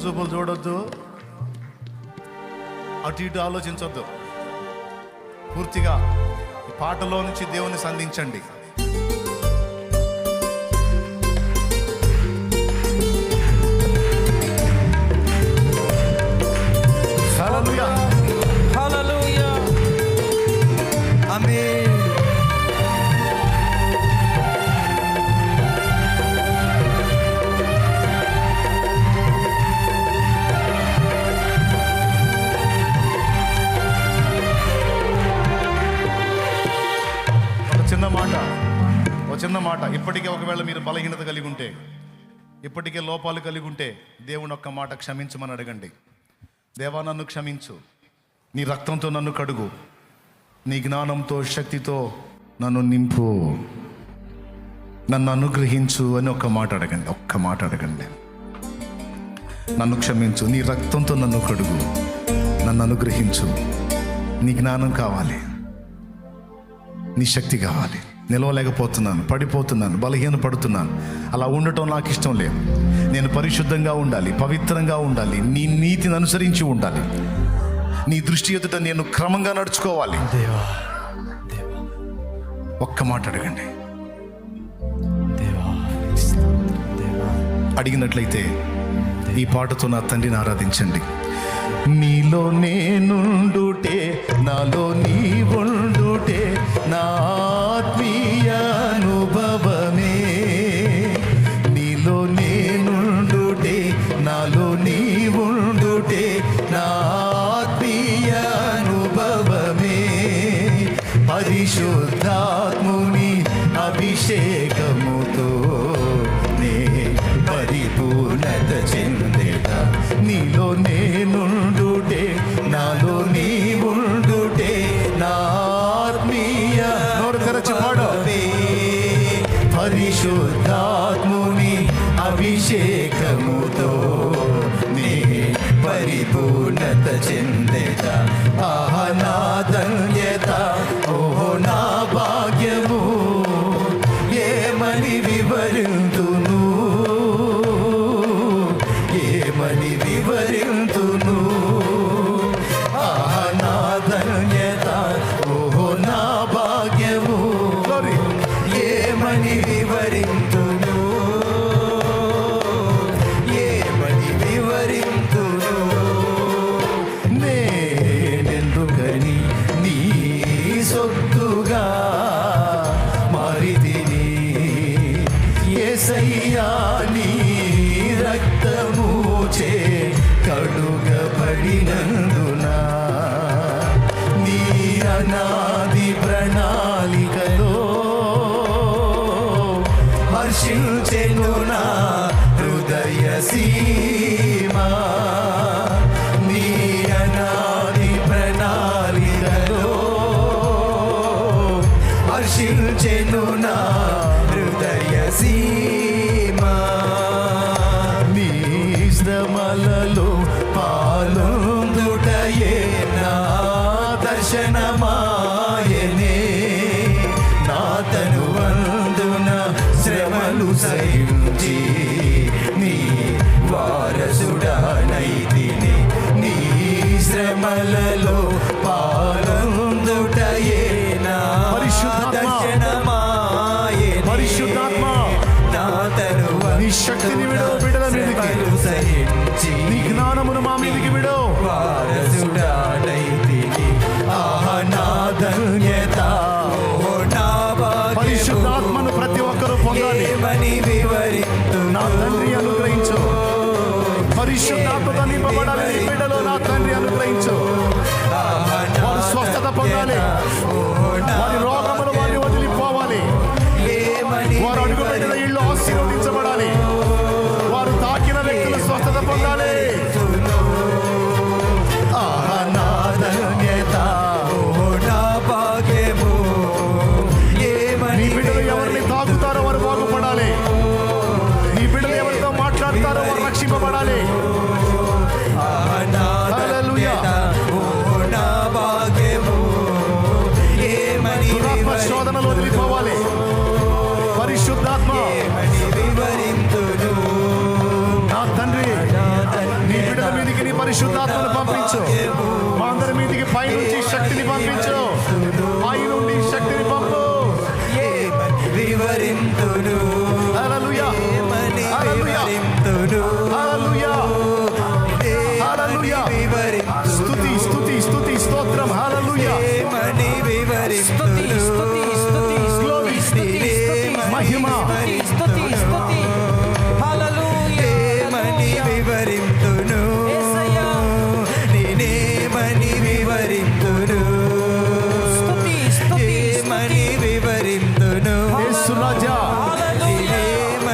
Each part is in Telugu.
చూపులు చూడొద్దు, అటు ఇటు ఆలోచించొద్దు. పూర్తిగా ఈ పాటలో నుంచి దేవుని సంధించండి. హల్లెలూయా, హల్లెలూయా, ఆమేన్. చిన్న మాట, ఇప్పటికే ఒకవేళ మీరు బలహీనత కలిగి ఉంటే, ఇప్పటికే లోపాలు కలిగి ఉంటే, దేవుని ఒక్క మాట క్షమించమని అడగండి. దేవా, నన్ను క్షమించు, నీ రక్తంతో నన్ను కడుగు, నీ జ్ఞానంతో శక్తితో నన్ను నింపు, నన్ను అనుగ్రహించు అని ఒక్క మాట అడగండి. ఒక్క మాట అడగండి. నన్ను క్షమించు, నీ రక్తంతో నన్ను కడుగు, నన్ను అనుగ్రహించు, నీ జ్ఞానం కావాలి, నీ శక్తి కావాలి. నిలవలేకపోతున్నాను, పడిపోతున్నాను, బలహీన పడుతున్నాను. అలా ఉండటం నాకు ఇష్టం లేదు. నేను పరిశుద్ధంగా ఉండాలి, పవిత్రంగా ఉండాలి, నీ నీతిని అనుసరించి ఉండాలి. నీ దృష్టి ఎదుట నేను క్రమంగా నడుచుకోవాలి. దేవా, ఒక్క మాట అడగండి. దేవా, అడిగినట్లయితే ఈ పాటతో నా తండ్రిని ఆరాధించండి. నీలో నేనుండుటే, నాలో నీ ఉండుటే నా ఆత్మీయ అనుభవమే. నీలో నేనుండుటే, నాలో నీ ఉండుటే నా ఆత్మీయ అనుభవమే. పరిశుద్ధాత్ముని అభిషేకముతో నే పరిపూర్ణత చెందేదా. నీలో నేనుండుటే, నాలో నీ ఉండుటే నా ఆత్మీయ అనుభవమే. పరిశుద్ధాత్ముని అభిషేకముతో నే పరిపూర్ణత చెందేదా. ఆహా, నా ధన్యత, ఓహో నా భాగ్యము, ఏమని వివరింతును, ఏమని వివరింతును. ఆహా, నా ధన్యత, ఓహో నా భాగ్యము, ఏమని వివరింతును, ఏమని వివరింతును. నేనెందుకని నీ సొత్తుగా మారితిని, యేసయ్యా నీ రక్తము చే కడుగబడినందున, నీ అనాది ప్రణాళికలో హర్షించెను నా హృదయ సీమా. నీ అనాది ప్రణాళికలో హర్షించెను నా హృదయ సీమా. నీ శ్రమలలో పాలొందుటయే నా దర్శనమాయనే. నా తనువందున శ్రమలు సహించి నీ వారసుడనైతిని. నీ శ్రమలలో పాలొందుటయే నా దర్శనమాయనే. పరిశుద్ధాత్మ, నా తనువందున నీ శక్తిని విడవ, బిడల మీదకి సహించి నీ జ్ఞానమును మా మీదకి విడవ, వారసుడనైతిని. ఆహా, నా ధన్యత, ఓహో నా భాగ్యము. పరిశుద్ధాత్మను ప్రతి ఒక్కరూ పొందాలి. నా తండ్రి అనుగ్రహించు. పరిశుద్ధాత్మతో నింపబడాలి నీ బిడ్డలో. నా తండ్రి అనుగ్రహించు. వారు స్వస్థత పొందాలి. వారి రోగములు వారిని వదిలిపోవాలి. వారు అడుగుపెట్టిన ఇళ్ళు ఆశీర్వదించబడాలి. వారు తాకిన వ్యక్తులు స్వస్థత పొందాలి. ఆహా, నా ధన్యత, ఓహో నా భాగ్యము. నీ బిడ్డలు ఎవరిని తాకుతారో వారు బాగుపడాలి. నీ బిడ్డలు ఎవరితో మాట్లాడతారో వారు రక్షింపబడాలి. హల్లెలూయా. ఓ నా భాగ్యము, ఏమని పరిశుద్ధాత్మను పంపించు. మా అందరి మీదికి పైనుంచి శక్తిని పంపించు. పైనుండి శక్తిని పంపు. వివరింతును హల్లెలూయా, హల్లెలూయా, హల్లెలూయా, హల్లెలూయా. స్తుతి స్తుతి స్తుతి స్తోత్రం. హల్లెలూయా. స్తుతి స్తుతి స్తుతి Glory, స్తుతి మహిమ. స్తుతి స్తుతి హల్లెలూయా వివరింతును యేసయ్యా నేనేమని వివరింతును స్తుతి స్తుతి ఏమని వివరింతును యేసు రాజా,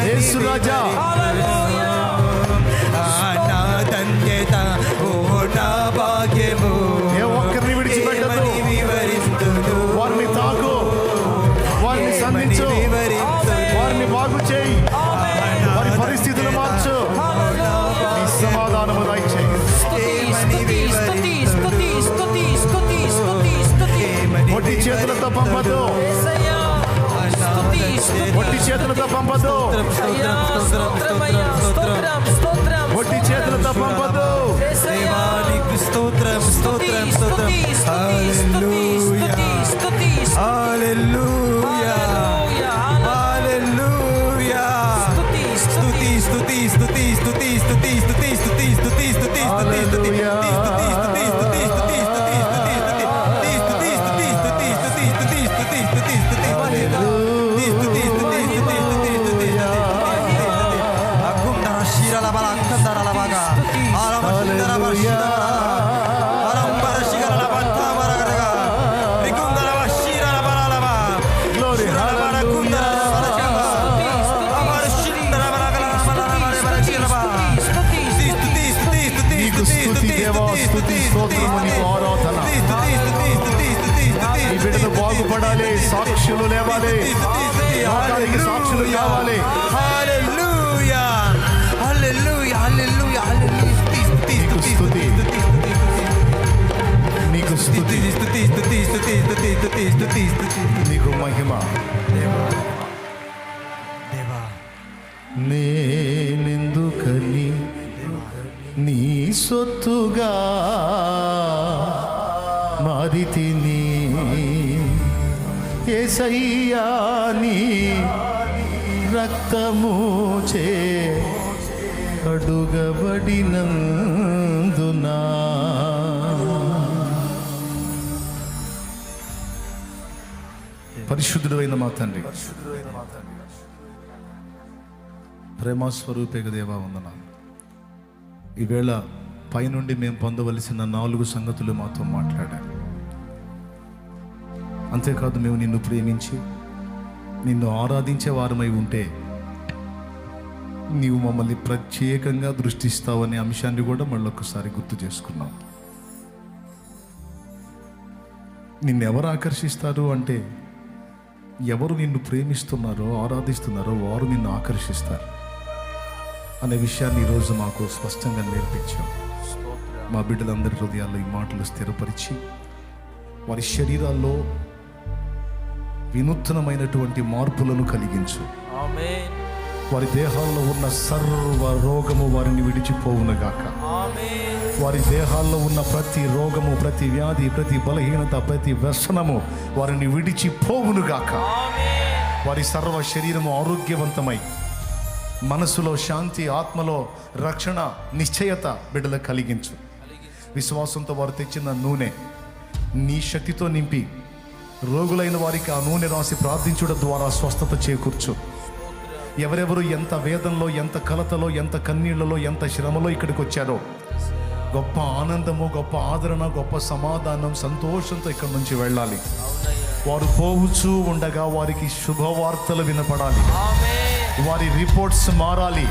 యేసు రాజా. హల్లెలూయా నా ధన్యత ఓ నా భాగ్యము ఏ ఒక్కరిని విడిచిపెట్టదు. ఏమని వివరింతును వారిని తాకు, వారిని సంధించు, వారిని బాగు చేయి, వారి పరిస్థితులు మార్చు. నీ సమాధానము దయచేయి. స్తుతి స్తుతి స్తుతి స్తుతి స్తుతి స్తుతి స్తుతి ఒట్టి చేతులతో పంపదు, యేసయ్యా స్తుతి స్తుతి ఒట్టి చేతులతో పంపదు, అయ్యా స్తోత్రమయ్యా స్తోత్రం స్తోత్రం ఒట్టి చేతులతో పంపదు. యేసయ్యా దేవానికి స్తోత్రం స్తోత్రం స్తోత్రం హల్లెలూయా స్తుతి హల్లెలూయా హల్లెలూయా స్తుతి స్తుతి స్తుతి స్తుతి స్తుతి స్తుతి స్తుతి స్తుతి స్తుతి స్తుతి స్తుతి Glory, hallelujah. నీకు స్తుతి దేవా, స్తుతి స్తోత్రము, నీకు ఆరాధన. ఈ బిడ్డలు బాగుపడాలి, సాక్షులు లేవాలి, లోకానికి సాక్షులు కావాలి. హల్లెలూయా హల్లెలూయా హల్లెలూయా నీకు స్తుతి, నీకు స్తుతి, నీకు మహిమ. నేనెందుకని నీ సొత్తుగా మారితిని యేసయ్యా, నీ రక్తము చే కడుగబడినందునా. పరిశుద్ధుడు అయిన మా తండ్రి, ప్రేమస్వరూపేక దేవా వందనాలు. ఈవేళ పైనుండి మేము పొందవలసిన 4 సంగతులు మాతో మాట్లాడారు. అంతేకాదు, మేము నిన్ను ప్రేమించి నిన్ను ఆరాధించే వారమై ఉంటే నీవు మమ్మల్ని ప్రత్యేకంగా దృష్టిస్తావనే అంశాన్ని కూడా మళ్ళొకసారి గుర్తు చేసుకున్నాం. నిన్నెవరు ఆకర్షిస్తారు అంటే, ఎవరు నిన్ను ప్రేమిస్తున్నారో ఆరాధిస్తున్నారో వారు నిన్ను ఆకర్షిస్తారు అనే విషయాన్ని ఈరోజు మాకు స్పష్టంగా నేర్పించాం. మా బిడ్డలందరి హృదయాల్లో ఈ మాటలు స్థిరపరిచి వారి శరీరాల్లో వినూత్నమైనటువంటి మార్పులను కలిగించు. ఆమేన్ వారి దేహాల్లో ఉన్న సర్వ రోగము వారిని విడిచిపోవునుగాక. ఆమేన్ వారి దేహాల్లో ఉన్న ప్రతి రోగము, ప్రతి వ్యాధి, ప్రతి బలహీనత, ప్రతి వ్యసనము వారిని విడిచిపోవునుగాక. ఆమేన్ వారి సర్వ శరీరము ఆరోగ్యవంతమై మనసులో శాంతి, ఆత్మలో రక్షణ, నిశ్చయత బిడ్డలకు కలిగించు. విశ్వాసంతో వారు తెచ్చిన నూనె నీ శక్తితో నింపి రోగులైన వారికి ఆ నూనె రాసి ప్రార్థించడం ద్వారా స్వస్థత చేకూర్చు. ఎవరెవరు ఎంత వేదనలో, ఎంత కలతలో, ఎంత కన్నీళ్లలో, ఎంత శ్రమలో ఇక్కడికి వచ్చారో గొప్ప ఆనందము, గొప్ప ఆదరణ, గొప్ప సమాధానం, సంతోషంతో ఇక్కడి నుంచి వెళ్ళాలి. వారు పోవచ్చు ఉండగా వారికి శుభవార్తలు వినపడాలి. వారి రిపోర్ట్స్ మారాలి.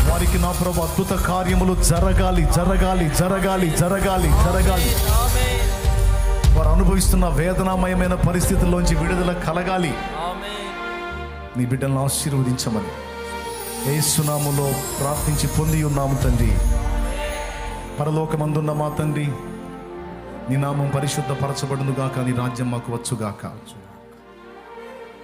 వారికి నా ప్రభు అద్భుత కార్యములు జరగాలి, జరగాలి, జరగాలి, జరగాలి, జరగాలి. వారు అనుభవిస్తున్న వేదనామయమైన పరిస్థితుల్లోంచి విడుదల కలగాలి. నీ బిడ్డలను ఆశీర్వదించమని యేసు నామములో ప్రార్థించి పొంది ఉన్నాము తండ్రి. పరలోకమందున్న మా తండ్రి, నీ నామం పరిశుద్ధపరచబడునుగాక, నీ రాజ్యం మాకు వచ్చుగాక.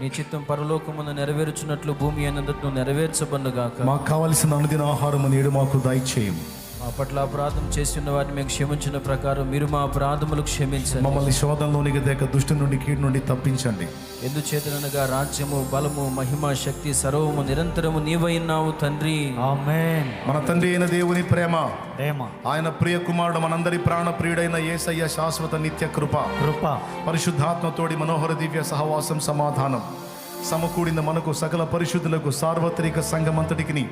నీ చిత్తం పరలోకమున నెరవేర్చున్నట్లు భూమి అన్నదట్టు నెరవేర్చబడునుగాక. మాకు కావలసిన అనుదిన ఆహారము నేడు మాకు దయచేయము. మా పట్ల అపరాధం చేస్తున్న వారిని మేము క్షమించిన ప్రకారం మీరు మా అపరాధములు క్షమించండి. మమ్మల్ని శోధంలోనికి దేక దుష్టు నుండి కీడు నుండి తప్పించండి. ఎందుచేతనగా రాజ్యము, బలము, మహిమ, శక్తి సర్వము నిరంతరము నీవైనావు తండ్రి. ఆమేన్. మన తండ్రి అయిన దేవుని ప్రేమ, ప్రేమ, ఆయన ప్రియ కుమారుడు మనందరి ప్రాణ ప్రియుడైన యేసయ్య శాశ్వత నిత్య కృప, కృప, పరిశుద్ధాత్మతోడి మనోహర దివ్య సహవాసం, సమాధానం సమకూడిన మనకు సకల పరిశుద్ధులకు సార్వత్రిక సంఘమంతటికి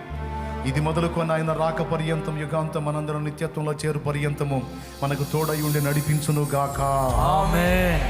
ఇది మొదలుకొని ఆయన రాక పర్యంతం యుగాంతం మనందరం నిత్యత్వంలో చేరు పర్యంతము మనకు తోడై ఉండి నడిపించును గాక. ఆమేన్.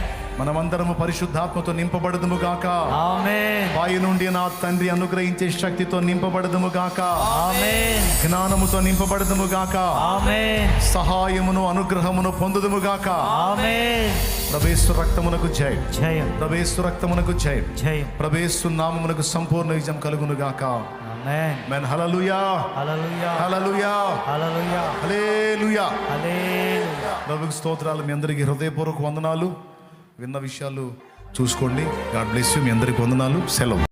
మనమందరము పరిశుద్ధాత్మతో నింపబడదుము గాక. ఆమేన్. పై నుండి నా తండ్రి అనుగ్రహించే శక్తితో నింపబడదుము గాక. ఆమేన్. జ్ఞానముతో నింపబడదుము గాక. ఆమేన్. సహాయమును అనుగ్రహమును పొందుదుము గాక. ఆమేన్. ప్రభేసు రక్తమునకు జై, జయం, ప్రభేసు రక్తమునకు జై, జయం. ప్రభేసు నామమునకు సంపూర్ణ విజయం కలుగును గాక. ఆమేన్. మెన్ హల్లెలూయా, హల్లెలూయా, హల్లెలూయా, హల్లెలూయా, హల్లెలూయా. హల్లెలూయా. ప్రభువుకి స్తోత్రాలు. మీ అందరికీ హృదయపూర్వక వందనాలు. విన్న విషయాలు చూసుకోండి. God bless you. మీ అందరికీ వందనాలు. సెలవు.